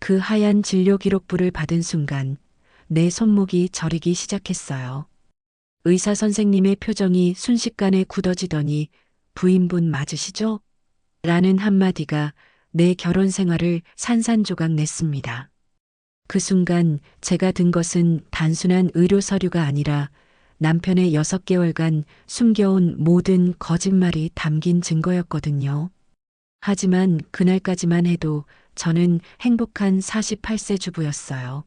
그 하얀 진료 기록부를 받은 순간 내 손목이 저리기 시작했어요. 의사 선생님의 표정이 순식간에 굳어지더니 부인분 맞으시죠? 라는 한마디가 내 결혼 생활을 산산조각 냈습니다. 그 순간 제가 든 것은 단순한 의료 서류가 아니라 남편의 6개월간 숨겨온 모든 거짓말이 담긴 증거였거든요. 하지만 그날까지만 해도 저는 행복한 48세 주부였어요.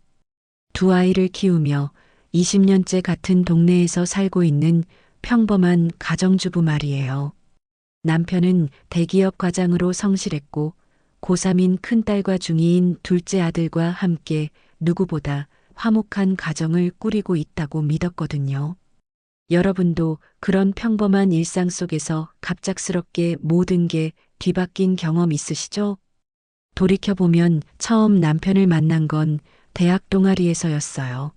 두 아이를 키우며 20년째 같은 동네에서 살고 있는 평범한 가정주부 말이에요. 남편은 대기업 과장으로 성실했고 고3인 큰딸과 중2인 둘째 아들과 함께 누구보다 화목한 가정을 꾸리고 있다고 믿었거든요. 여러분도 그런 평범한 일상 속에서 갑작스럽게 모든 게 뒤바뀐 경험 있으시죠? 돌이켜보면 처음 남편을 만난 건 대학 동아리에서였어요.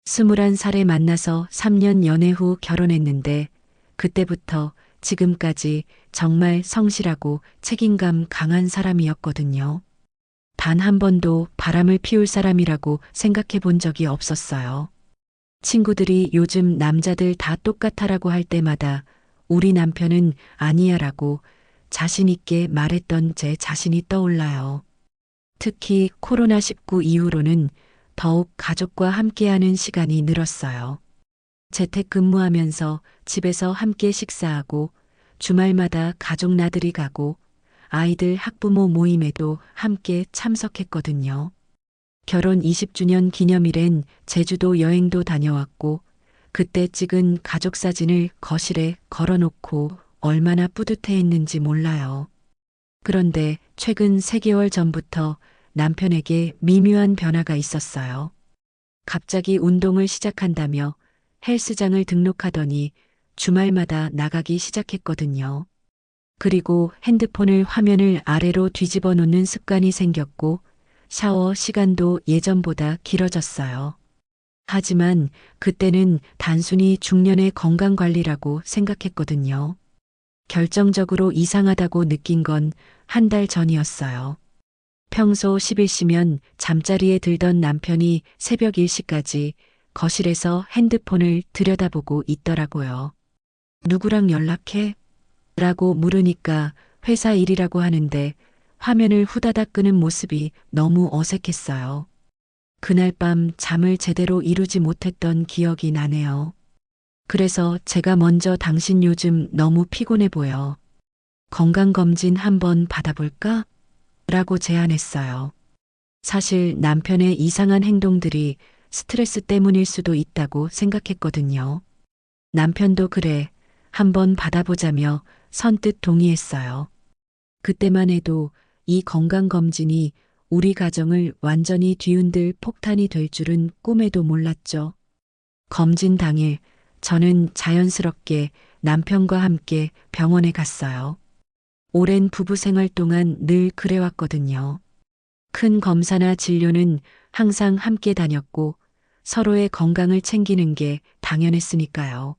21살에 만나서 3년 연애 후 결혼했는데 그때부터 지금까지 정말 성실하고 책임감 강한 사람이었거든요. 단 한 번도 바람을 피울 사람이라고 생각해 본 적이 없었어요. 친구들이 요즘 남자들 다 똑같아라고 할 때마다 우리 남편은 아니야라고 자신 있게 말했던 제 자신이 떠올라요. 특히 코로나19 이후로는 더욱 가족과 함께하는 시간이 늘었어요. 재택근무하면서 집에서 함께 식사하고 주말마다 가족 나들이 가고 아이들 학부모 모임에도 함께 참석했거든요. 결혼 20주년 기념일엔 제주도 여행도 다녀왔고 그때 찍은 가족 사진을 거실에 걸어놓고 얼마나 뿌듯해했는지 몰라요. 그런데 최근 3개월 전부터 남편에게 미묘한 변화가 있었어요. 갑자기 운동을 시작한다며 헬스장을 등록하더니 주말마다 나가기 시작했거든요. 그리고 핸드폰을 화면을 아래로 뒤집어 놓는 습관이 생겼고 샤워 시간도 예전보다 길어졌어요. 하지만 그때는 단순히 중년의 건강 관리라고 생각했거든요. 결정적으로 이상하다고 느낀 건 한 달 전이었어요. 평소 10일시면 잠자리에 들던 남편이 새벽 1시까지 거실에서 핸드폰을 들여다보고 있더라고요. 누구랑 연락해? 라고 물으니까 회사 일이라고 하는데 화면을 후다닥 끄는 모습이 너무 어색했어요. 그날 밤 잠을 제대로 이루지 못했던 기억이 나네요. 그래서 제가 먼저 당신 요즘 너무 피곤해 보여. 건강검진 한번 받아볼까? 라고 제안했어요. 사실 남편의 이상한 행동들이 스트레스 때문일 수도 있다고 생각했거든요. 남편도 그래, 한번 받아보자며 선뜻 동의했어요. 그때만 해도 이 건강검진이 우리 가정을 완전히 뒤흔들 폭탄이 될 줄은 꿈에도 몰랐죠. 검진 당일 저는 자연스럽게 남편과 함께 병원에 갔어요. 오랜 부부 생활 동안 늘 그래왔거든요. 큰 검사나 진료는 항상 함께 다녔고 서로의 건강을 챙기는 게 당연했으니까요.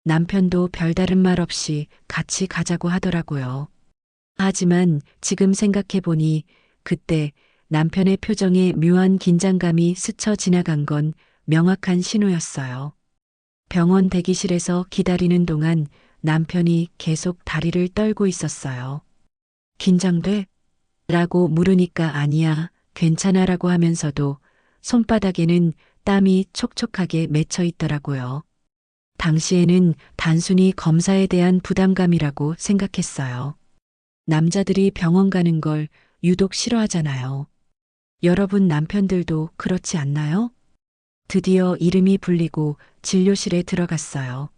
남편도 별다른 말 없이 같이 가자고 하더라고요. 하지만 지금 생각해보니 그때 남편의 표정에 묘한 긴장감이 스쳐 지나간 건 명확한 신호였어요. 병원 대기실에서 기다리는 동안 남편이 계속 다리를 떨고 있었어요. 긴장돼? 라고 물으니까 아니야, 괜찮아 라고 하면서도 손바닥에는 땀이 촉촉하게 맺혀 있더라고요. 당시에는 단순히 검사에 대한 부담감이라고 생각했어요. 남자들이 병원 가는 걸 유독 싫어하잖아요. 여러분 남편들도 그렇지 않나요? 드디어 이름이 불리고 진료실에 들어갔어요.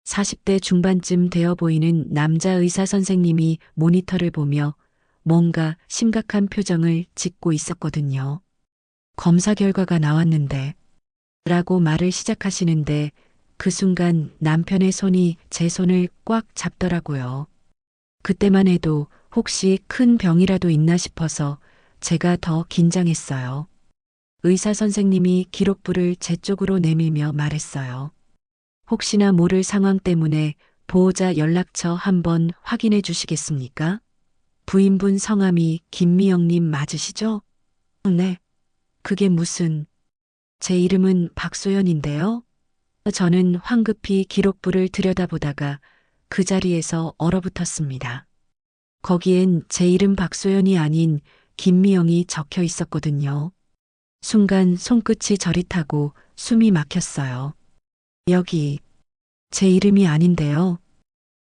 40대 중반쯤 되어 보이는 남자 의사 선생님이 모니터를 보며 뭔가 심각한 표정을 짓고 있었거든요. 검사 결과가 나왔는데 라고 말을 시작하시는데 그 순간 남편의 손이 제 손을 꽉 잡더라고요. 그때만 해도 혹시 큰 병이라도 있나 싶어서 제가 더 긴장했어요. 의사 선생님이 기록부를 제 쪽으로 내밀며 말했어요. 혹시나 모를 상황 때문에 보호자 연락처 한번 확인해 주시겠습니까? 부인분 성함이 김미영님 맞으시죠? 네, 그게 무슨, 제 이름은 박소연인데요. 저는 황급히 기록부를 들여다보다가 그 자리에서 얼어붙었습니다. 거기엔 제 이름 박소연이 아닌 김미영이 적혀 있었거든요. 순간 손끝이 저릿하고 숨이 막혔어요. 여기, 제 이름이 아닌데요.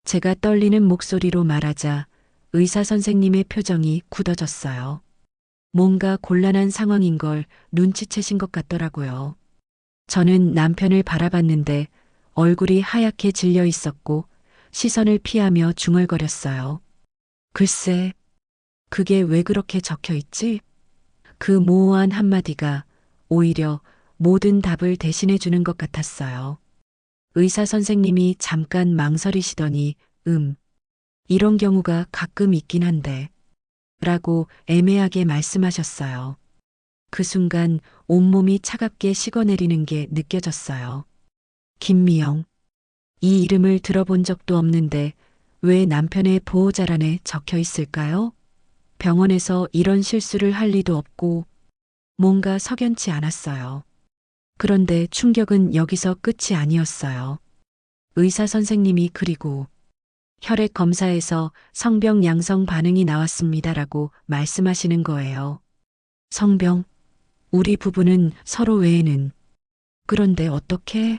제가 떨리는 목소리로 말하자 의사 선생님의 표정이 굳어졌어요. 뭔가 곤란한 상황인 걸 눈치채신 것 같더라고요. 저는 남편을 바라봤는데 얼굴이 하얗게 질려 있었고 시선을 피하며 중얼거렸어요. 글쎄, 그게 왜 그렇게 적혀 있지? 그 모호한 한마디가 오히려 모든 답을 대신해 주는 것 같았어요. 의사 선생님이 잠깐 망설이시더니, 이런 경우가 가끔 있긴 한데, 라고 애매하게 말씀하셨어요. 그 순간 온몸이 차갑게 식어내리는 게 느껴졌어요. 김미영. 이 이름을 들어본 적도 없는데 왜 남편의 보호자란에 적혀 있을까요? 병원에서 이런 실수를 할 리도 없고 뭔가 석연치 않았어요. 그런데 충격은 여기서 끝이 아니었어요. 의사 선생님이 그리고 혈액 검사에서 성병 양성 반응이 나왔습니다라고 말씀하시는 거예요. 성병, 우리 부부는 서로 외에는. 그런데 어떻게?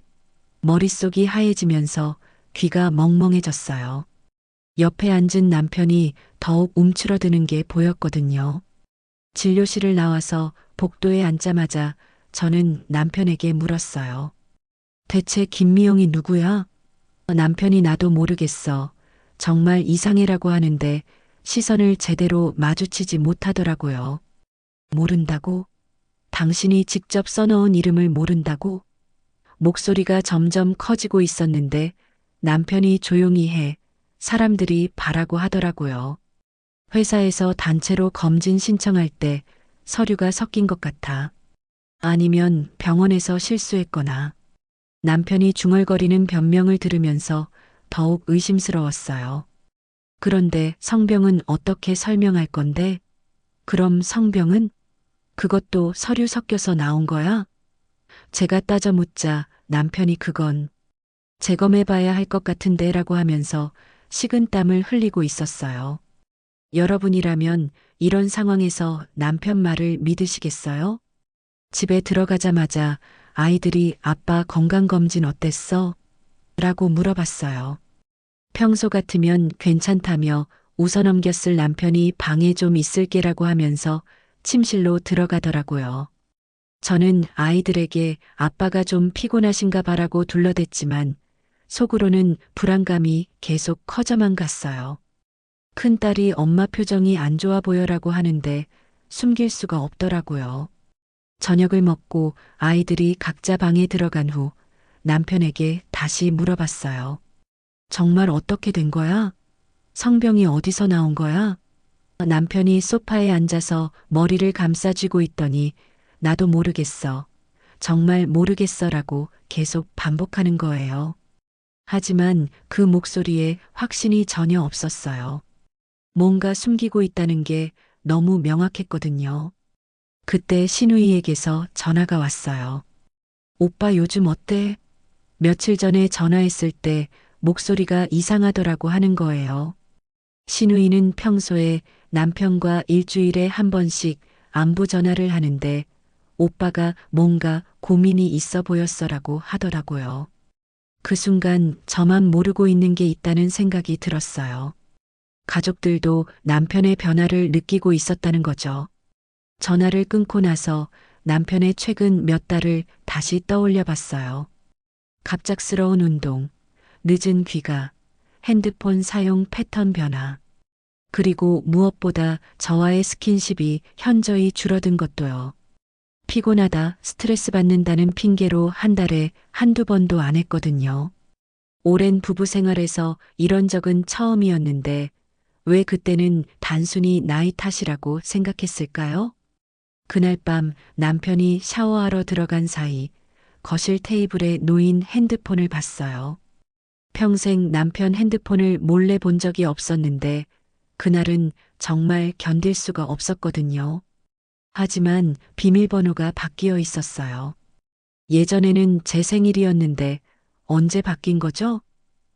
머릿속이 하얘지면서 귀가 멍멍해졌어요. 옆에 앉은 남편이 더욱 움츠러드는 게 보였거든요. 진료실을 나와서 복도에 앉자마자 저는 남편에게 물었어요. 대체 김미영이 누구야? 남편이 나도 모르겠어. 정말 이상해라고 하는데 시선을 제대로 마주치지 못하더라고요. 모른다고? 당신이 직접 써놓은 이름을 모른다고? 목소리가 점점 커지고 있었는데 남편이 조용히 해. 사람들이 바라고 하더라고요. 회사에서 단체로 검진 신청할 때 서류가 섞인 것 같아. 아니면 병원에서 실수했거나. 남편이 중얼거리는 변명을 들으면서 더욱 의심스러웠어요. 그런데 성병은 어떻게 설명할 건데? 그럼 성병은? 그것도 서류 섞여서 나온 거야? 제가 따져 묻자 남편이 그건 재검해봐야 할 것 같은데 라고 하면서 식은땀을 흘리고 있었어요. 여러분이라면 이런 상황에서 남편 말을 믿으시겠어요? 집에 들어가자마자 아이들이 아빠 건강검진 어땠어? 라고 물어봤어요. 평소 같으면 괜찮다며 웃어넘겼을 남편이 방에 좀 있을게라고 하면서 침실로 들어가더라고요. 저는 아이들에게 아빠가 좀 피곤하신가 봐라고 둘러댔지만 속으로는 불안감이 계속 커져만 갔어요. 큰딸이 엄마 표정이 안 좋아 보여라고 하는데 숨길 수가 없더라고요. 저녁을 먹고 아이들이 각자 방에 들어간 후 남편에게 다시 물어봤어요. 정말 어떻게 된 거야? 성병이 어디서 나온 거야? 남편이 소파에 앉아서 머리를 감싸쥐고 있더니 나도 모르겠어. 정말 모르겠어라고 계속 반복하는 거예요. 하지만 그 목소리에 확신이 전혀 없었어요. 뭔가 숨기고 있다는 게 너무 명확했거든요. 그때 신우이에게서 전화가 왔어요. 오빠 요즘 어때? 며칠 전에 전화했을 때 목소리가 이상하더라고 하는 거예요. 신우이는 평소에 남편과 일주일에 한 번씩 안부 전화를 하는데 오빠가 뭔가 고민이 있어 보였어라고 하더라고요. 그 순간 저만 모르고 있는 게 있다는 생각이 들었어요. 가족들도 남편의 변화를 느끼고 있었다는 거죠. 전화를 끊고 나서 남편의 최근 몇 달을 다시 떠올려 봤어요. 갑작스러운 운동, 늦은 귀가, 핸드폰 사용 패턴 변화, 그리고 무엇보다 저와의 스킨십이 현저히 줄어든 것도요. 피곤하다, 스트레스 받는다는 핑계로 한 달에 한두 번도 안 했거든요. 오랜 부부 생활에서 이런 적은 처음이었는데 왜 그때는 단순히 나이 탓이라고 생각했을까요? 그날 밤 남편이 샤워하러 들어간 사이 거실 테이블에 놓인 핸드폰을 봤어요. 평생 남편 핸드폰을 몰래 본 적이 없었는데 그날은 정말 견딜 수가 없었거든요. 하지만 비밀번호가 바뀌어 있었어요. 예전에는 제 생일이었는데 언제 바뀐 거죠?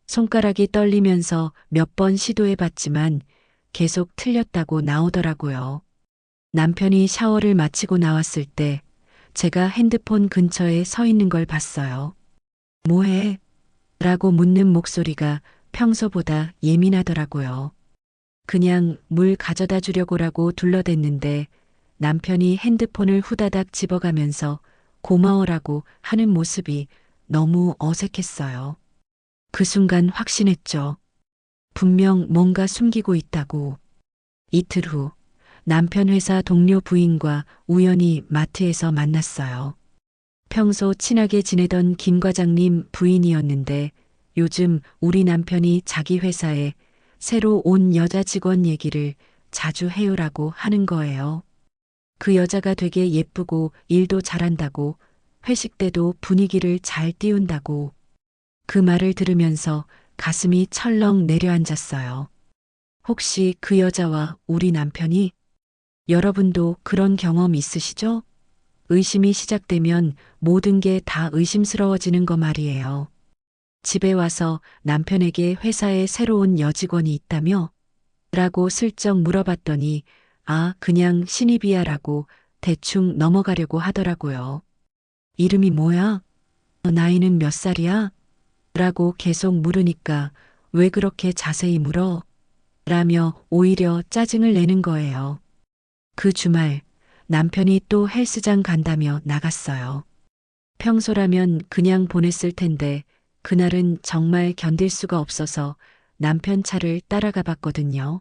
손가락이 떨리면서 몇 번 시도해 봤지만 계속 틀렸다고 나오더라고요. 남편이 샤워를 마치고 나왔을 때 제가 핸드폰 근처에 서 있는 걸 봤어요. 뭐해? 라고 묻는 목소리가 평소보다 예민하더라고요. 그냥 물 가져다 주려고라고 둘러댔는데 남편이 핸드폰을 후다닥 집어가면서 고마워라고 하는 모습이 너무 어색했어요. 그 순간 확신했죠. 분명 뭔가 숨기고 있다고. 이틀 후 남편 회사 동료 부인과 우연히 마트에서 만났어요. 평소 친하게 지내던 김 과장님 부인이었는데 요즘 우리 남편이 자기 회사에 새로 온 여자 직원 얘기를 자주 해요라고 하는 거예요. 그 여자가 되게 예쁘고 일도 잘한다고, 회식 때도 분위기를 잘 띄운다고. 그 말을 들으면서 가슴이 철렁 내려앉았어요. 혹시 그 여자와 우리 남편이? 여러분도 그런 경험 있으시죠? 의심이 시작되면 모든 게 다 의심스러워지는 거 말이에요. 집에 와서 남편에게 회사에 새로운 여직원이 있다며? 라고 슬쩍 물어봤더니 아, 그냥 신입이야 라고 대충 넘어가려고 하더라고요. 이름이 뭐야? 나이는 몇 살이야? 라고 계속 물으니까 왜 그렇게 자세히 물어? 라며 오히려 짜증을 내는 거예요. 그 주말 남편이 또 헬스장 간다며 나갔어요. 평소라면 그냥 보냈을 텐데 그날은 정말 견딜 수가 없어서 남편 차를 따라가 봤거든요.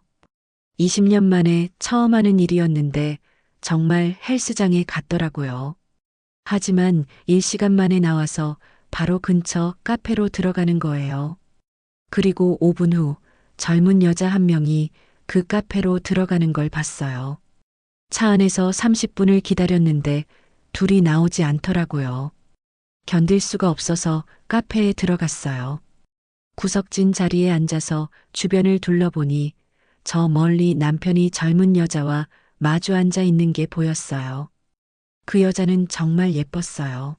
20년 만에 처음 하는 일이었는데 정말 헬스장에 갔더라고요. 하지만 일시간 만에 나와서 바로 근처 카페로 들어가는 거예요. 그리고 5분 후 젊은 여자 한 명이 그 카페로 들어가는 걸 봤어요. 차 안에서 30분을 기다렸는데 둘이 나오지 않더라고요. 견딜 수가 없어서 카페에 들어갔어요. 구석진 자리에 앉아서 주변을 둘러보니 저 멀리 남편이 젊은 여자와 마주 앉아 있는 게 보였어요. 그 여자는 정말 예뻤어요.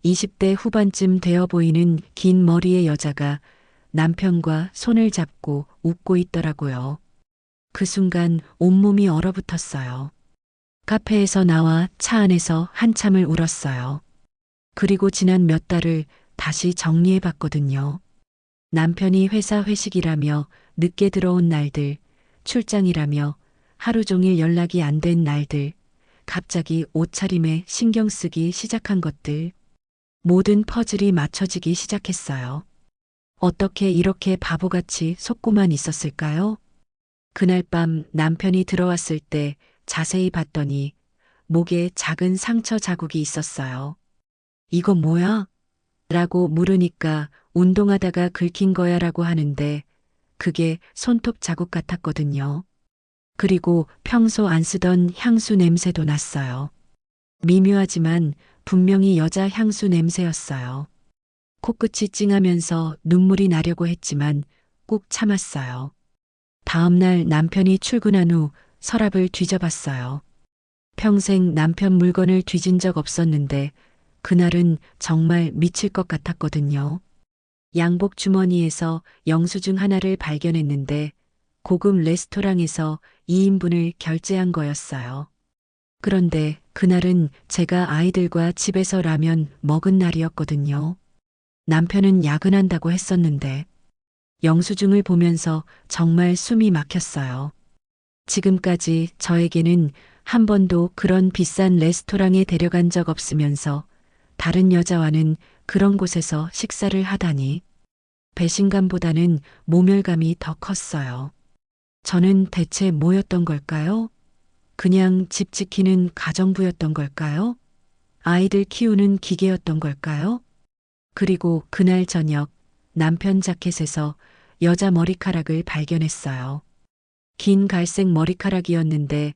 20대 후반쯤 되어 보이는 긴 머리의 여자가 남편과 손을 잡고 웃고 있더라고요. 그 순간 온몸이 얼어붙었어요. 카페에서 나와 차 안에서 한참을 울었어요. 그리고 지난 몇 달을 다시 정리해 봤거든요. 남편이 회사 회식이라며 늦게 들어온 날들, 출장이라며 하루 종일 연락이 안 된 날들, 갑자기 옷차림에 신경 쓰기 시작한 것들, 모든 퍼즐이 맞춰지기 시작했어요. 어떻게 이렇게 바보같이 속고만 있었을까요? 그날 밤 남편이 들어왔을 때 자세히 봤더니 목에 작은 상처 자국이 있었어요. 이거 뭐야? 라고 물으니까 운동하다가 긁힌 거야 라고 하는데 그게 손톱 자국 같았거든요. 그리고 평소 안 쓰던 향수 냄새도 났어요. 미묘하지만 분명히 여자 향수 냄새였어요. 코끝이 찡하면서 눈물이 나려고 했지만 꾹 참았어요. 다음 날 남편이 출근한 후 서랍을 뒤져봤어요. 평생 남편 물건을 뒤진 적 없었는데 그날은 정말 미칠 것 같았거든요. 양복 주머니에서 영수증 하나를 발견했는데 고급 레스토랑에서 2인분을 결제한 거였어요. 그런데 그날은 제가 아이들과 집에서 라면 먹은 날이었거든요. 남편은 야근한다고 했었는데 영수증을 보면서 정말 숨이 막혔어요. 지금까지 저에게는 한 번도 그런 비싼 레스토랑에 데려간 적 없으면서 다른 여자와는 그런 곳에서 식사를 하다니 배신감보다는 모멸감이 더 컸어요. 저는 대체 뭐였던 걸까요? 그냥 집 지키는 가정부였던 걸까요? 아이들 키우는 기계였던 걸까요? 그리고 그날 저녁 남편 자켓에서 여자 머리카락을 발견했어요. 긴 갈색 머리카락이었는데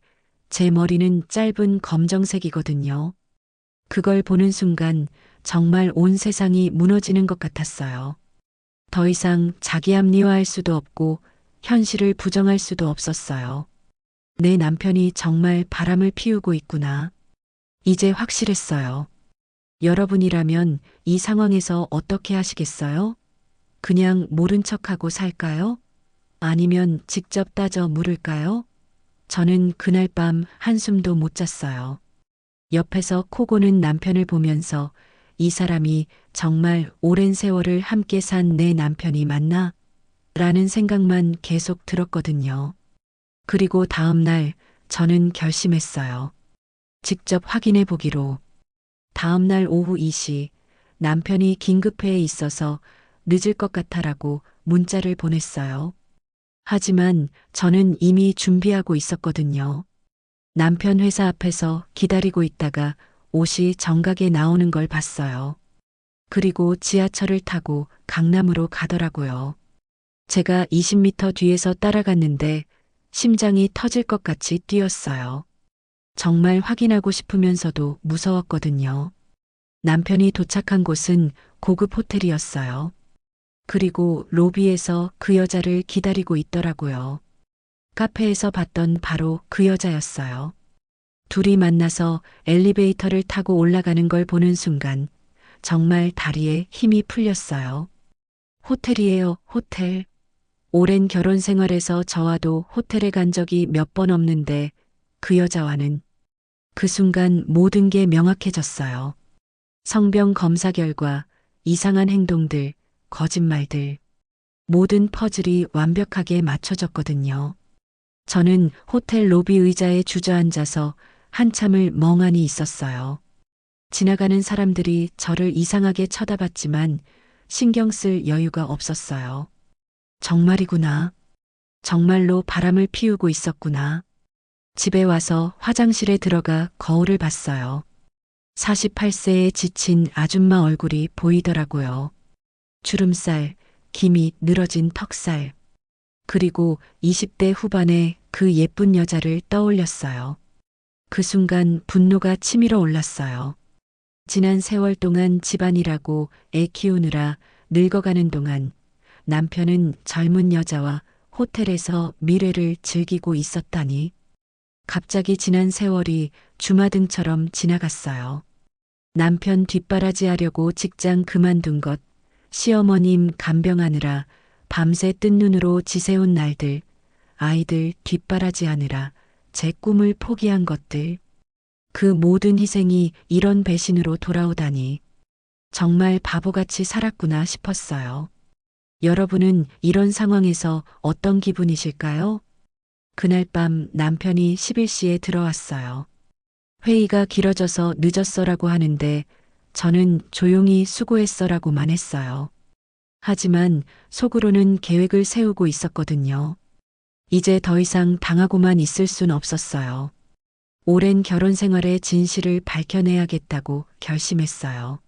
제 머리는 짧은 검정색이거든요. 그걸 보는 순간 정말 온 세상이 무너지는 것 같았어요. 더 이상 자기 합리화할 수도 없고 현실을 부정할 수도 없었어요. 내 남편이 정말 바람을 피우고 있구나. 이제 확실했어요. 여러분이라면 이 상황에서 어떻게 하시겠어요? 그냥 모른 척하고 살까요? 아니면 직접 따져 물을까요? 저는 그날 밤 한숨도 못 잤어요. 옆에서 코 고는 남편을 보면서 이 사람이 정말 오랜 세월을 함께 산 내 남편이 맞나? 라는 생각만 계속 들었거든요. 그리고 다음 날 저는 결심했어요. 직접 확인해 보기로. 다음 날 오후 2시 남편이 긴급회에 있어서 늦을 것 같아라고 문자를 보냈어요. 하지만 저는 이미 준비하고 있었거든요. 남편 회사 앞에서 기다리고 있다가 옷이 정각에 나오는 걸 봤어요. 그리고 지하철을 타고 강남으로 가더라고요. 제가 20m 뒤에서 따라갔는데 심장이 터질 것 같이 뛰었어요. 정말 확인하고 싶으면서도 무서웠거든요. 남편이 도착한 곳은 고급 호텔이었어요. 그리고 로비에서 그 여자를 기다리고 있더라고요. 카페에서 봤던 바로 그 여자였어요. 둘이 만나서 엘리베이터를 타고 올라가는 걸 보는 순간 정말 다리에 힘이 풀렸어요. 호텔이에요, 호텔. 오랜 결혼 생활에서 저와도 호텔에 간 적이 몇 번 없는데 그 여자와는 그 순간 모든 게 명확해졌어요. 성병 검사 결과, 이상한 행동들, 거짓말들, 모든 퍼즐이 완벽하게 맞춰졌거든요. 저는 호텔 로비 의자에 주저앉아서 한참을 멍하니 있었어요. 지나가는 사람들이 저를 이상하게 쳐다봤지만 신경 쓸 여유가 없었어요. 정말이구나. 정말로 바람을 피우고 있었구나. 집에 와서 화장실에 들어가 거울을 봤어요. 48세의 지친 아줌마 얼굴이 보이더라고요. 주름살, 김이 늘어진 턱살, 그리고 20대 후반의 그 예쁜 여자를 떠올렸어요. 그 순간 분노가 치밀어 올랐어요. 지난 세월 동안 집안일하고 애 키우느라 늙어가는 동안 남편은 젊은 여자와 호텔에서 미래를 즐기고 있었다니. 갑자기 지난 세월이 주마등처럼 지나갔어요. 남편 뒷바라지하려고 직장 그만둔 것, 시어머님 간병하느라 밤새 뜬 눈으로 지새운 날들, 아이들 뒷바라지하느라 제 꿈을 포기한 것들, 그 모든 희생이 이런 배신으로 돌아오다니 정말 바보같이 살았구나 싶었어요. 여러분은 이런 상황에서 어떤 기분이실까요? 그날 밤 남편이 11시에 들어왔어요. 회의가 길어져서 늦었어라고 하는데 저는 조용히 수고했어라고만 했어요. 하지만 속으로는 계획을 세우고 있었거든요. 이제 더 이상 당하고만 있을 순 없었어요. 오랜 결혼 생활의 진실을 밝혀내야겠다고 결심했어요.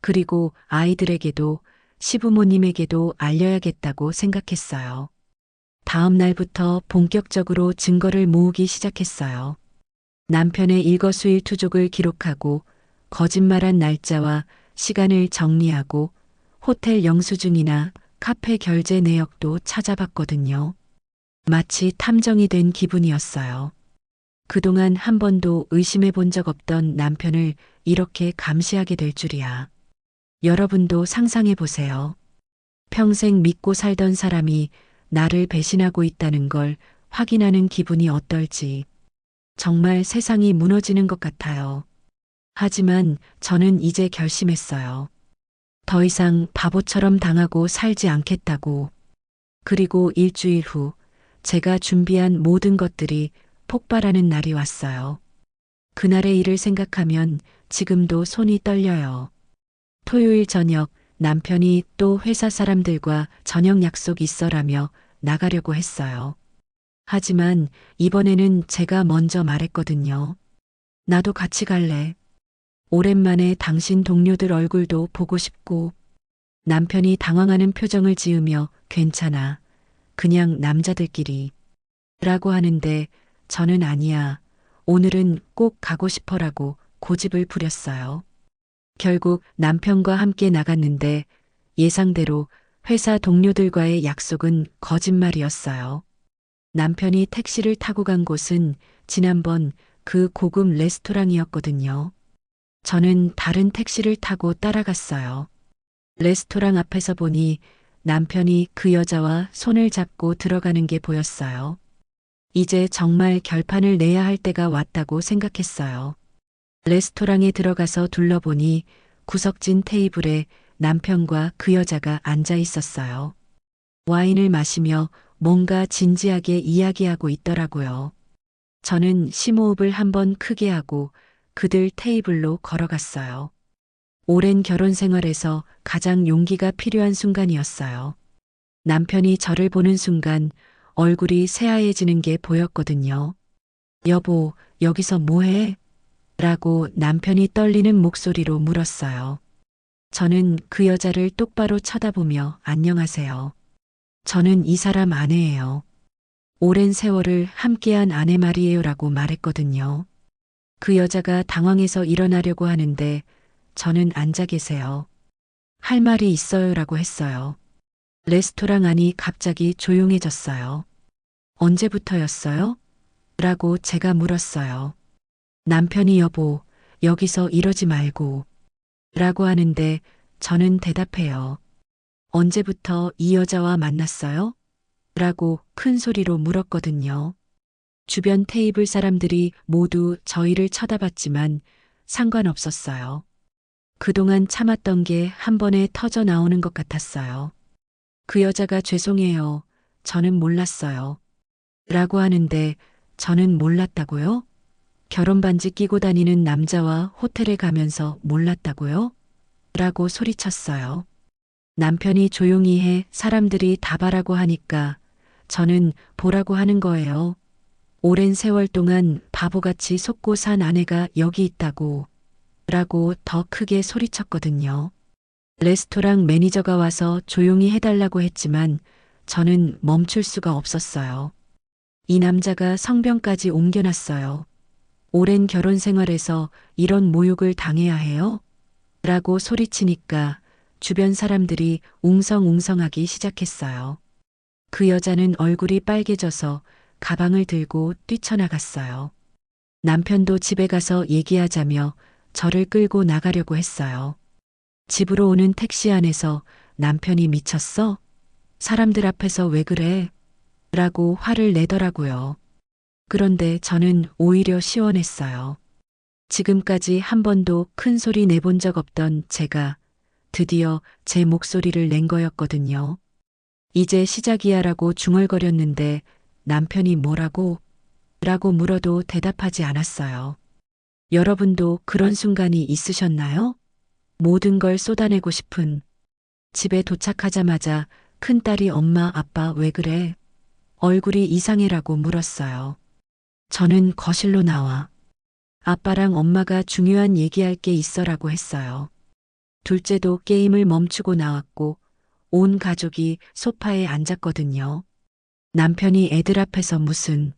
그리고 아이들에게도 시부모님에게도 알려야겠다고 생각했어요. 다음 날부터 본격적으로 증거를 모으기 시작했어요. 남편의 일거수일투족을 기록하고 거짓말한 날짜와 시간을 정리하고 호텔 영수증이나 카페 결제 내역도 찾아봤거든요. 마치 탐정이 된 기분이었어요. 그동안 한 번도 의심해 본 적 없던 남편을 이렇게 감시하게 될 줄이야. 여러분도 상상해 보세요. 평생 믿고 살던 사람이 나를 배신하고 있다는 걸 확인하는 기분이 어떨지. 정말 세상이 무너지는 것 같아요. 하지만 저는 이제 결심했어요. 더 이상 바보처럼 당하고 살지 않겠다고. 그리고 일주일 후 제가 준비한 모든 것들이 폭발하는 날이 왔어요. 그날의 일을 생각하면 지금도 손이 떨려요. 토요일 저녁 남편이 또 회사 사람들과 저녁 약속 있어라며 나가려고 했어요. 하지만 이번에는 제가 먼저 말했거든요. 나도 같이 갈래. 오랜만에 당신 동료들 얼굴도 보고 싶고. 남편이 당황하는 표정을 지으며 괜찮아. 그냥 남자들끼리. 라고 하는데 저는 아니야. 오늘은 꼭 가고 싶어라고 고집을 부렸어요. 결국 남편과 함께 나갔는데 예상대로 회사 동료들과의 약속은 거짓말이었어요. 남편이 택시를 타고 간 곳은 지난번 그 고급 레스토랑이었거든요. 저는 다른 택시를 타고 따라갔어요. 레스토랑 앞에서 보니 남편이 그 여자와 손을 잡고 들어가는 게 보였어요. 이제 정말 결판을 내야 할 때가 왔다고 생각했어요. 레스토랑에 들어가서 둘러보니 구석진 테이블에 남편과 그 여자가 앉아 있었어요. 와인을 마시며 뭔가 진지하게 이야기하고 있더라고요. 저는 심호흡을 한번 크게 하고 그들 테이블로 걸어갔어요. 오랜 결혼 생활에서 가장 용기가 필요한 순간이었어요. 남편이 저를 보는 순간 얼굴이 새하얘지는 게 보였거든요. 여보, 여기서 뭐해? 라고 남편이 떨리는 목소리로 물었어요. 저는 그 여자를 똑바로 쳐다보며 안녕하세요. 저는 이 사람 아내예요. 오랜 세월을 함께한 아내 말이에요라고 말했거든요. 그 여자가 당황해서 일어나려고 하는데 저는 앉아 계세요. 할 말이 있어요라고 했어요. 레스토랑 안이 갑자기 조용해졌어요. 언제부터였어요? 라고 제가 물었어요. 남편이 여보, 여기서 이러지 말고 라고 하는데 저는 대답해요. 언제부터 이 여자와 만났어요? 라고 큰 소리로 물었거든요. 주변 테이블 사람들이 모두 저희를 쳐다봤지만 상관없었어요. 그동안 참았던 게 한 번에 터져 나오는 것 같았어요. 그 여자가 죄송해요. 저는 몰랐어요. 라고 하는데 저는 몰랐다고요? 결혼 반지 끼고 다니는 남자와 호텔에 가면서 몰랐다고요? 라고 소리쳤어요. 남편이 조용히 해 사람들이 다 봐라고 하니까 저는 보라고 하는 거예요. 오랜 세월 동안 바보같이 속고 산 아내가 여기 있다고 라고 더 크게 소리쳤거든요. 레스토랑 매니저가 와서 조용히 해달라고 했지만 저는 멈출 수가 없었어요. 이 남자가 성병까지 옮겨놨어요. 오랜 결혼 생활에서 이런 모욕을 당해야 해요? 라고 소리치니까 주변 사람들이 웅성웅성하기 시작했어요. 그 여자는 얼굴이 빨개져서 가방을 들고 뛰쳐나갔어요. 남편도 집에 가서 얘기하자며 저를 끌고 나가려고 했어요. 집으로 오는 택시 안에서 남편이 미쳤어? 사람들 앞에서 왜 그래? 라고 화를 내더라고요. 그런데 저는 오히려 시원했어요. 지금까지 한 번도 큰 소리 내본 적 없던 제가 드디어 제 목소리를 낸 거였거든요. 이제 시작이야라고 중얼거렸는데 남편이 뭐라고? 라고 물어도 대답하지 않았어요. 여러분도 그런 순간이 있으셨나요? 모든 걸 쏟아내고 싶은. 집에 도착하자마자 큰딸이 엄마, 아빠 왜 그래? 얼굴이 이상해라고 물었어요. 저는 거실로 나와. 아빠랑 엄마가 중요한 얘기할 게 있어라고 했어요. 둘째도 게임을 멈추고 나왔고 온 가족이 소파에 앉았거든요. 남편이 애들 앞에서 무슨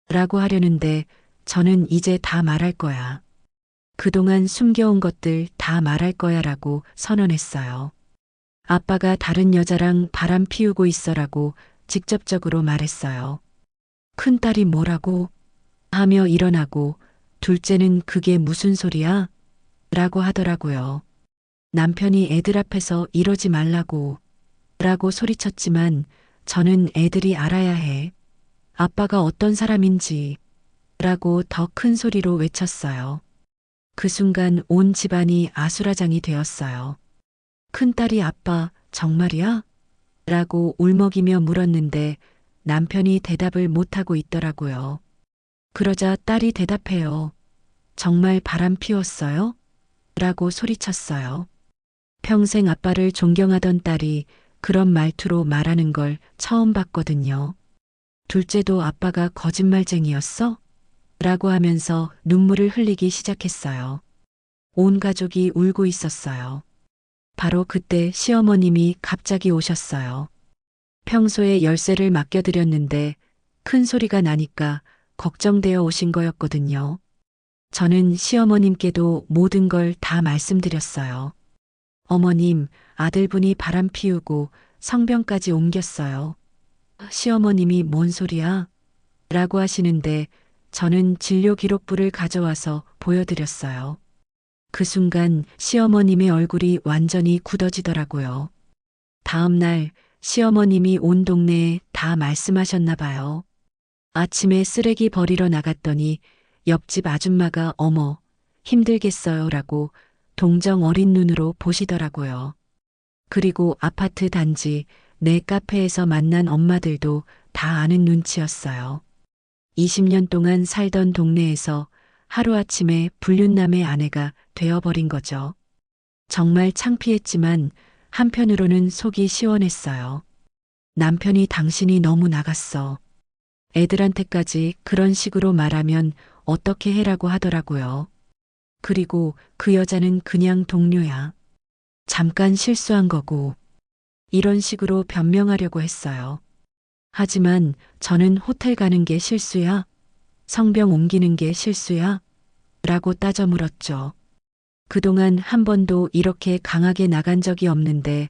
라고 하려는데 저는 이제 다 말할 거야. 그동안 숨겨온 것들 다 말할 거야 라고 선언했어요. 아빠가 다른 여자랑 바람 피우고 있어라고 직접적으로 말했어요. 큰딸이 뭐라고? 하며 일어나고 둘째는 그게 무슨 소리야? 라고 하더라고요. 남편이 애들 앞에서 이러지 말라고 라고 소리쳤지만 저는 애들이 알아야 해. 아빠가 어떤 사람인지 라고 더 큰 소리로 외쳤어요. 그 순간 온 집안이 아수라장이 되었어요. 큰딸이 아빠 정말이야? 라고 울먹이며 물었는데 남편이 대답을 못하고 있더라고요. 그러자 딸이 대답해요. 정말 바람 피웠어요? 라고 소리쳤어요. 평생 아빠를 존경하던 딸이 그런 말투로 말하는 걸 처음 봤거든요. 둘째도 아빠가 거짓말쟁이였어? 라고 하면서 눈물을 흘리기 시작했어요. 온 가족이 울고 있었어요. 바로 그때 시어머님이 갑자기 오셨어요. 평소에 열쇠를 맡겨드렸는데 큰 소리가 나니까 걱정되어 오신 거였거든요. 저는 시어머님께도 모든 걸 다 말씀드렸어요. 어머님, 아들분이 바람 피우고 성병까지 옮겼어요. 시어머님이 뭔 소리야? 라고 하시는데 저는 진료 기록부를 가져와서 보여드렸어요. 그 순간 시어머님의 얼굴이 완전히 굳어지더라고요. 다음 날 시어머님이 온 동네에 다 말씀하셨나 봐요. 아침에 쓰레기 버리러 나갔더니 옆집 아줌마가 어머, 힘들겠어요 라고 동정 어린 눈으로 보시더라고요. 그리고 아파트 단지 내 카페에서 만난 엄마들도 다 아는 눈치였어요. 20년 동안 살던 동네에서 하루아침에 불륜남의 아내가 되어버린 거죠. 정말 창피했지만 한편으로는 속이 시원했어요. 남편이 당신이 너무 나갔어. 애들한테까지 그런 식으로 말하면 어떻게 해라고 하더라고요. 그리고 그 여자는 그냥 동료야. 잠깐 실수한 거고. 이런 식으로 변명하려고 했어요. 하지만 저는 호텔 가는 게 실수야? 성병 옮기는 게 실수야? 라고 따져 물었죠. 그동안 한 번도 이렇게 강하게 나간 적이 없는데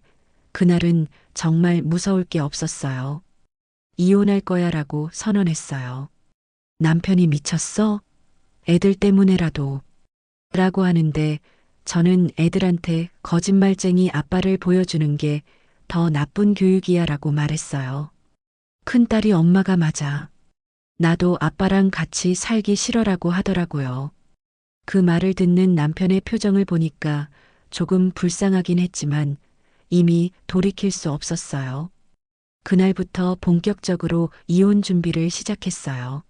그날은 정말 무서울 게 없었어요. 이혼할 거야 라고 선언했어요. 남편이 미쳤어? 애들 때문에라도. 라고 하는데 저는 애들한테 거짓말쟁이 아빠를 보여주는 게 더 나쁜 교육이야 라고 말했어요. 큰딸이 엄마가 맞아. 나도 아빠랑 같이 살기 싫어라고 하더라고요. 그 말을 듣는 남편의 표정을 보니까 조금 불쌍하긴 했지만 이미 돌이킬 수 없었어요. 그날부터 본격적으로 이혼 준비를 시작했어요.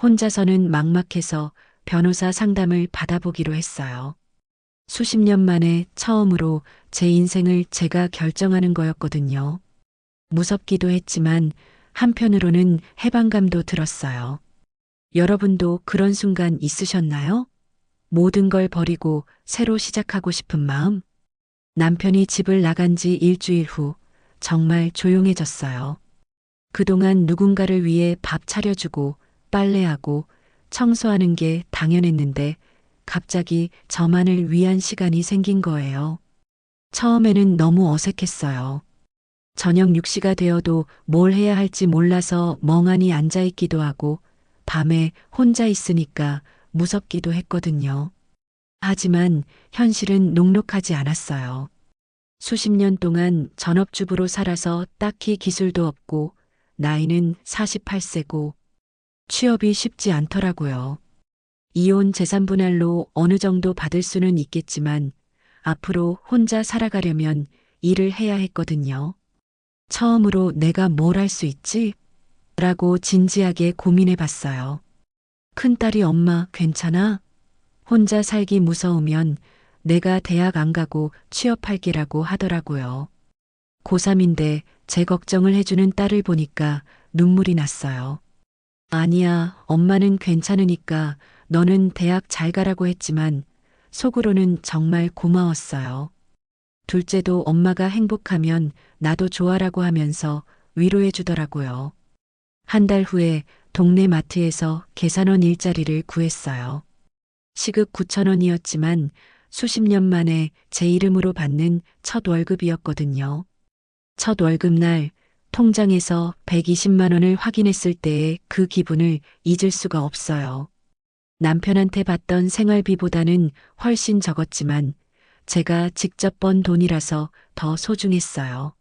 혼자서는 막막해서 변호사 상담을 받아보기로 했어요. 수십 년 만에 처음으로 제 인생을 제가 결정하는 거였거든요. 무섭기도 했지만 한편으로는 해방감도 들었어요. 여러분도 그런 순간 있으셨나요? 모든 걸 버리고 새로 시작하고 싶은 마음? 남편이 집을 나간 지 일주일 후 정말 조용해졌어요. 그동안 누군가를 위해 밥 차려주고 빨래하고 청소하는 게 당연했는데 갑자기 저만을 위한 시간이 생긴 거예요. 처음에는 너무 어색했어요. 저녁 6시가 되어도 뭘 해야 할지 몰라서 멍하니 앉아있기도 하고 밤에 혼자 있으니까 무섭기도 했거든요. 하지만 현실은 녹록하지 않았어요. 수십 년 동안 전업주부로 살아서 딱히 기술도 없고 나이는 48세고 취업이 쉽지 않더라고요. 이혼 재산 분할로 어느 정도 받을 수는 있겠지만 앞으로 혼자 살아가려면 일을 해야 했거든요. 처음으로 내가 뭘 할 수 있지? 라고 진지하게 고민해 봤어요. 큰딸이 엄마 괜찮아? 혼자 살기 무서우면 내가 대학 안 가고 취업할게라고 하더라고요. 고3인데 제 걱정을 해주는 딸을 보니까 눈물이 났어요. 아니야, 엄마는 괜찮으니까 너는 대학 잘 가라고 했지만 속으로는 정말 고마웠어요. 둘째도 엄마가 행복하면 나도 좋아라고 하면서 위로해 주더라고요. 한 달 후에 동네 마트에서 계산원 일자리를 구했어요. 시급 9,000원이었지만 수십 년 만에 제 이름으로 받는 첫 월급이었거든요. 첫 월급날 통장에서 120만 원을 확인했을 때의 그 기분을 잊을 수가 없어요. 남편한테 받던 생활비보다는 훨씬 적었지만 제가 직접 번 돈이라서 더 소중했어요.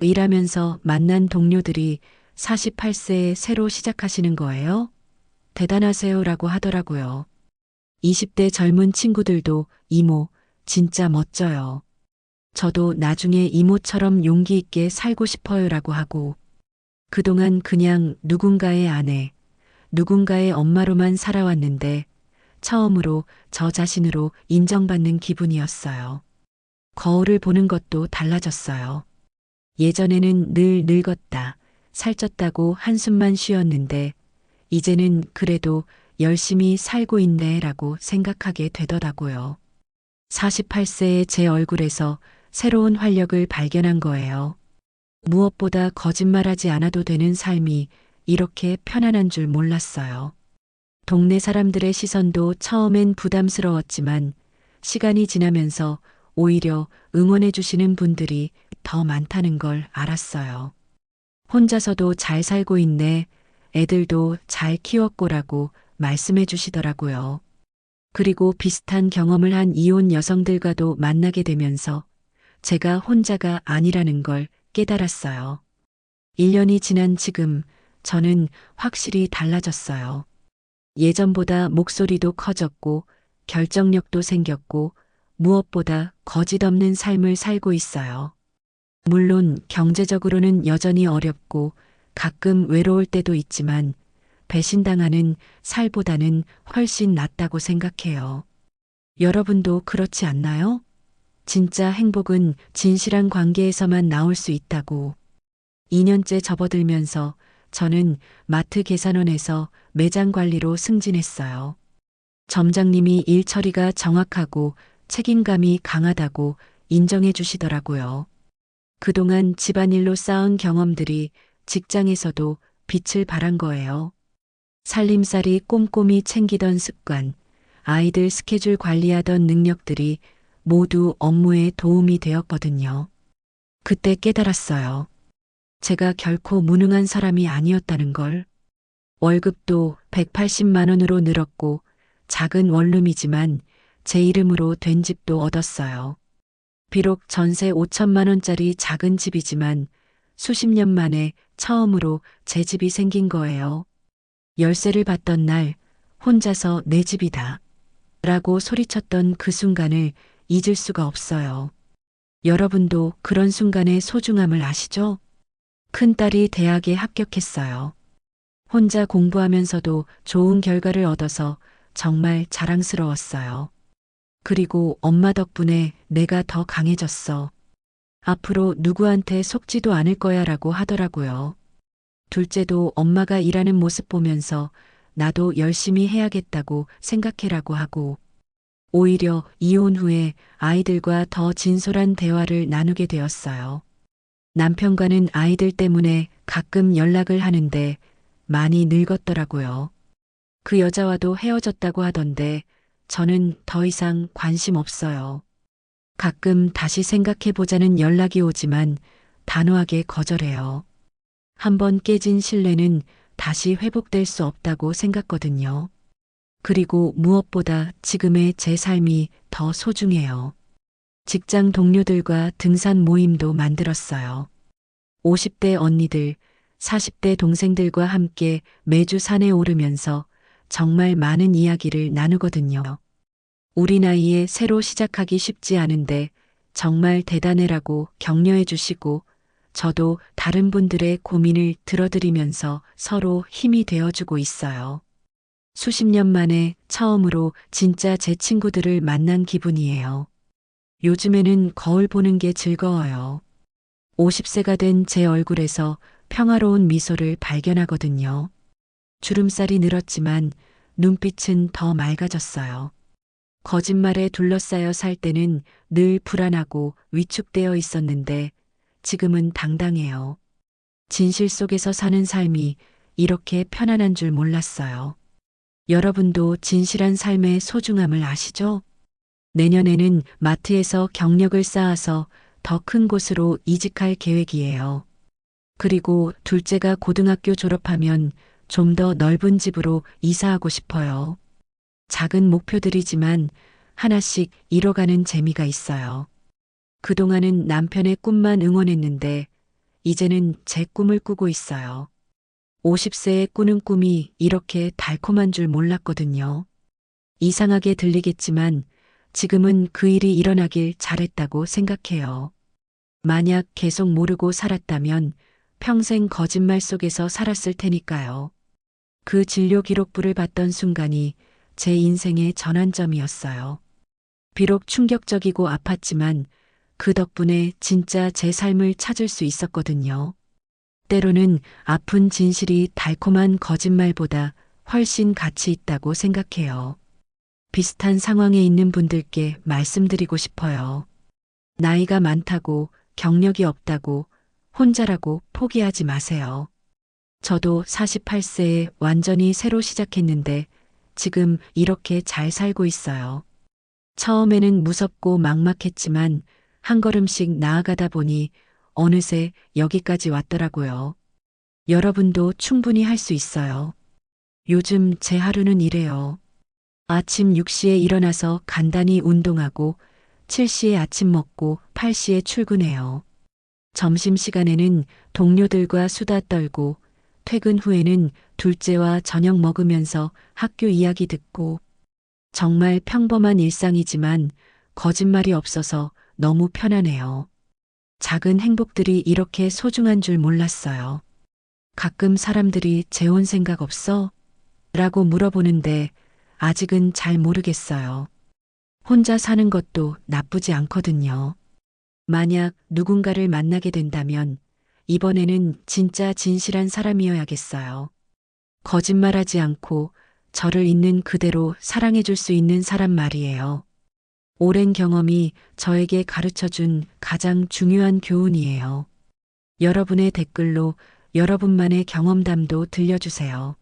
일하면서 만난 동료들이 48세에 새로 시작하시는 거예요? 대단하세요라고 하더라고요. 20대 젊은 친구들도 이모, 진짜 멋져요. 저도 나중에 이모처럼 용기 있게 살고 싶어요라고 하고 그동안 그냥 누군가의 아내, 누군가의 엄마로만 살아왔는데 처음으로 저 자신으로 인정받는 기분이었어요. 거울을 보는 것도 달라졌어요. 예전에는 늘 늙었다, 살쪘다고 한숨만 쉬었는데 이제는 그래도 열심히 살고 있네라고 생각하게 되더라고요. 48세의 제 얼굴에서 새로운 활력을 발견한 거예요. 무엇보다 거짓말하지 않아도 되는 삶이 이렇게 편안한 줄 몰랐어요. 동네 사람들의 시선도 처음엔 부담스러웠지만 시간이 지나면서 오히려 응원해 주시는 분들이 더 많다는 걸 알았어요. 혼자서도 잘 살고 있네. 애들도 잘 키웠고라고 말씀해 주시더라고요. 그리고 비슷한 경험을 한 이혼 여성들과도 만나게 되면서 제가 혼자가 아니라는 걸 깨달았어요. 1년이 지난 지금 저는 확실히 달라졌어요. 예전보다 목소리도 커졌고 결정력도 생겼고 무엇보다 거짓 없는 삶을 살고 있어요. 물론 경제적으로는 여전히 어렵고 가끔 외로울 때도 있지만 배신당하는 살보다는 훨씬 낫다고 생각해요. 여러분도 그렇지 않나요? 진짜 행복은 진실한 관계에서만 나올 수 있다고. 2년째 접어들면서 저는 마트 계산원에서 매장 관리로 승진했어요. 점장님이 일 처리가 정확하고 책임감이 강하다고 인정해 주시더라고요. 그동안 집안일로 쌓은 경험들이 직장에서도 빛을 발한 거예요. 살림살이 꼼꼼히 챙기던 습관, 아이들 스케줄 관리하던 능력들이 모두 업무에 도움이 되었거든요. 그때 깨달았어요. 제가 결코 무능한 사람이 아니었다는 걸. 월급도 180만 원으로 늘었고 작은 원룸이지만 제 이름으로 된 집도 얻었어요. 비록 전세 5천만 원짜리 작은 집이지만 수십 년 만에 처음으로 제 집이 생긴 거예요. 열쇠를 받던 날 혼자서 내 집이다 라고 소리쳤던 그 순간을 잊을 수가 없어요. 여러분도 그런 순간의 소중함을 아시죠? 큰딸이 대학에 합격했어요. 혼자 공부하면서도 좋은 결과를 얻어서 정말 자랑스러웠어요. 그리고 엄마 덕분에 내가 더 강해졌어. 앞으로 누구한테 속지도 않을 거야 라고 하더라고요. 둘째도 엄마가 일하는 모습 보면서 나도 열심히 해야겠다고 생각해라고 하고, 오히려 이혼 후에 아이들과 더 진솔한 대화를 나누게 되었어요. 남편과는 아이들 때문에 가끔 연락을 하는데 많이 늙었더라고요. 그 여자와도 헤어졌다고 하던데 저는 더 이상 관심 없어요. 가끔 다시 생각해보자는 연락이 오지만 단호하게 거절해요. 한번 깨진 신뢰는 다시 회복될 수 없다고 생각거든요. 그리고 무엇보다 지금의 제 삶이 더 소중해요. 직장 동료들과 등산 모임도 만들었어요. 50대 언니들, 40대 동생들과 함께 매주 산에 오르면서 정말 많은 이야기를 나누거든요. 우리 나이에 새로 시작하기 쉽지 않은데 정말 대단해라고 격려해 주시고 저도 다른 분들의 고민을 들어드리면서 서로 힘이 되어주고 있어요. 수십 년 만에 처음으로 진짜 제 친구들을 만난 기분이에요. 요즘에는 거울 보는 게 즐거워요. 50세가 된 제 얼굴에서 평화로운 미소를 발견하거든요. 주름살이 늘었지만 눈빛은 더 맑아졌어요. 거짓말에 둘러싸여 살 때는 늘 불안하고 위축되어 있었는데 지금은 당당해요. 진실 속에서 사는 삶이 이렇게 편안한 줄 몰랐어요. 여러분도 진실한 삶의 소중함을 아시죠? 내년에는 마트에서 경력을 쌓아서 더 큰 곳으로 이직할 계획이에요. 그리고 둘째가 고등학교 졸업하면 좀 더 넓은 집으로 이사하고 싶어요. 작은 목표들이지만 하나씩 이뤄가는 재미가 있어요. 그동안은 남편의 꿈만 응원했는데 이제는 제 꿈을 꾸고 있어요. 50세에 꾸는 꿈이 이렇게 달콤한 줄 몰랐거든요. 이상하게 들리겠지만 지금은 그 일이 일어나길 잘했다고 생각해요. 만약 계속 모르고 살았다면 평생 거짓말 속에서 살았을 테니까요. 그 진료 기록부를 봤던 순간이 제 인생의 전환점이었어요. 비록 충격적이고 아팠지만 그 덕분에 진짜 제 삶을 찾을 수 있었거든요. 때로는 아픈 진실이 달콤한 거짓말보다 훨씬 가치 있다고 생각해요. 비슷한 상황에 있는 분들께 말씀드리고 싶어요. 나이가 많다고, 경력이 없다고, 혼자라고 포기하지 마세요. 저도 48세에 완전히 새로 시작했는데 지금 이렇게 잘 살고 있어요. 처음에는 무섭고 막막했지만 한 걸음씩 나아가다 보니 어느새 여기까지 왔더라고요. 여러분도 충분히 할 수 있어요. 요즘 제 하루는 이래요. 아침 6시에 일어나서 간단히 운동하고 7시에 아침 먹고 8시에 출근해요. 점심시간에는 동료들과 수다 떨고 퇴근 후에는 둘째와 저녁 먹으면서 학교 이야기 듣고 정말 평범한 일상이지만 거짓말이 없어서 너무 편하네요. 작은 행복들이 이렇게 소중한 줄 몰랐어요. 가끔 사람들이 재혼 생각 없어? 라고 물어보는데 아직은 잘 모르겠어요. 혼자 사는 것도 나쁘지 않거든요. 만약 누군가를 만나게 된다면 이번에는 진짜 진실한 사람이어야겠어요. 거짓말하지 않고 저를 있는 그대로 사랑해줄 수 있는 사람 말이에요. 오랜 경험이 저에게 가르쳐 준 가장 중요한 교훈이에요. 여러분의 댓글로 여러분만의 경험담도 들려주세요.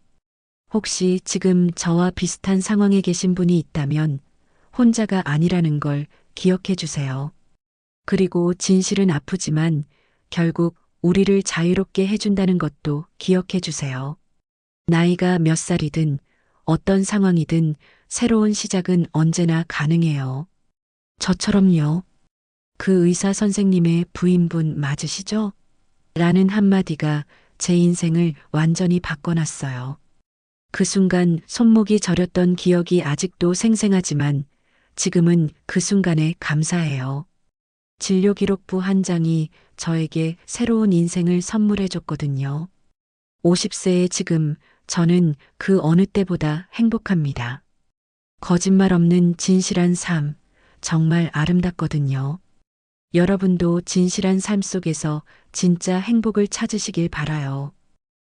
혹시 지금 저와 비슷한 상황에 계신 분이 있다면 혼자가 아니라는 걸 기억해 주세요. 그리고 진실은 아프지만 결국 우리를 자유롭게 해준다는 것도 기억해 주세요. 나이가 몇 살이든 어떤 상황이든 새로운 시작은 언제나 가능해요. 저처럼요. 그 의사 선생님의 부인분 맞으시죠? 라는 한마디가 제 인생을 완전히 바꿔놨어요. 그 순간 손목이 저렸던 기억이 아직도 생생하지만 지금은 그 순간에 감사해요. 진료기록부 한 장이 저에게 새로운 인생을 선물해 줬거든요. 50세의 지금 저는 그 어느 때보다 행복합니다. 거짓말 없는 진실한 삶, 정말 아름답거든요. 여러분도 진실한 삶 속에서 진짜 행복을 찾으시길 바라요.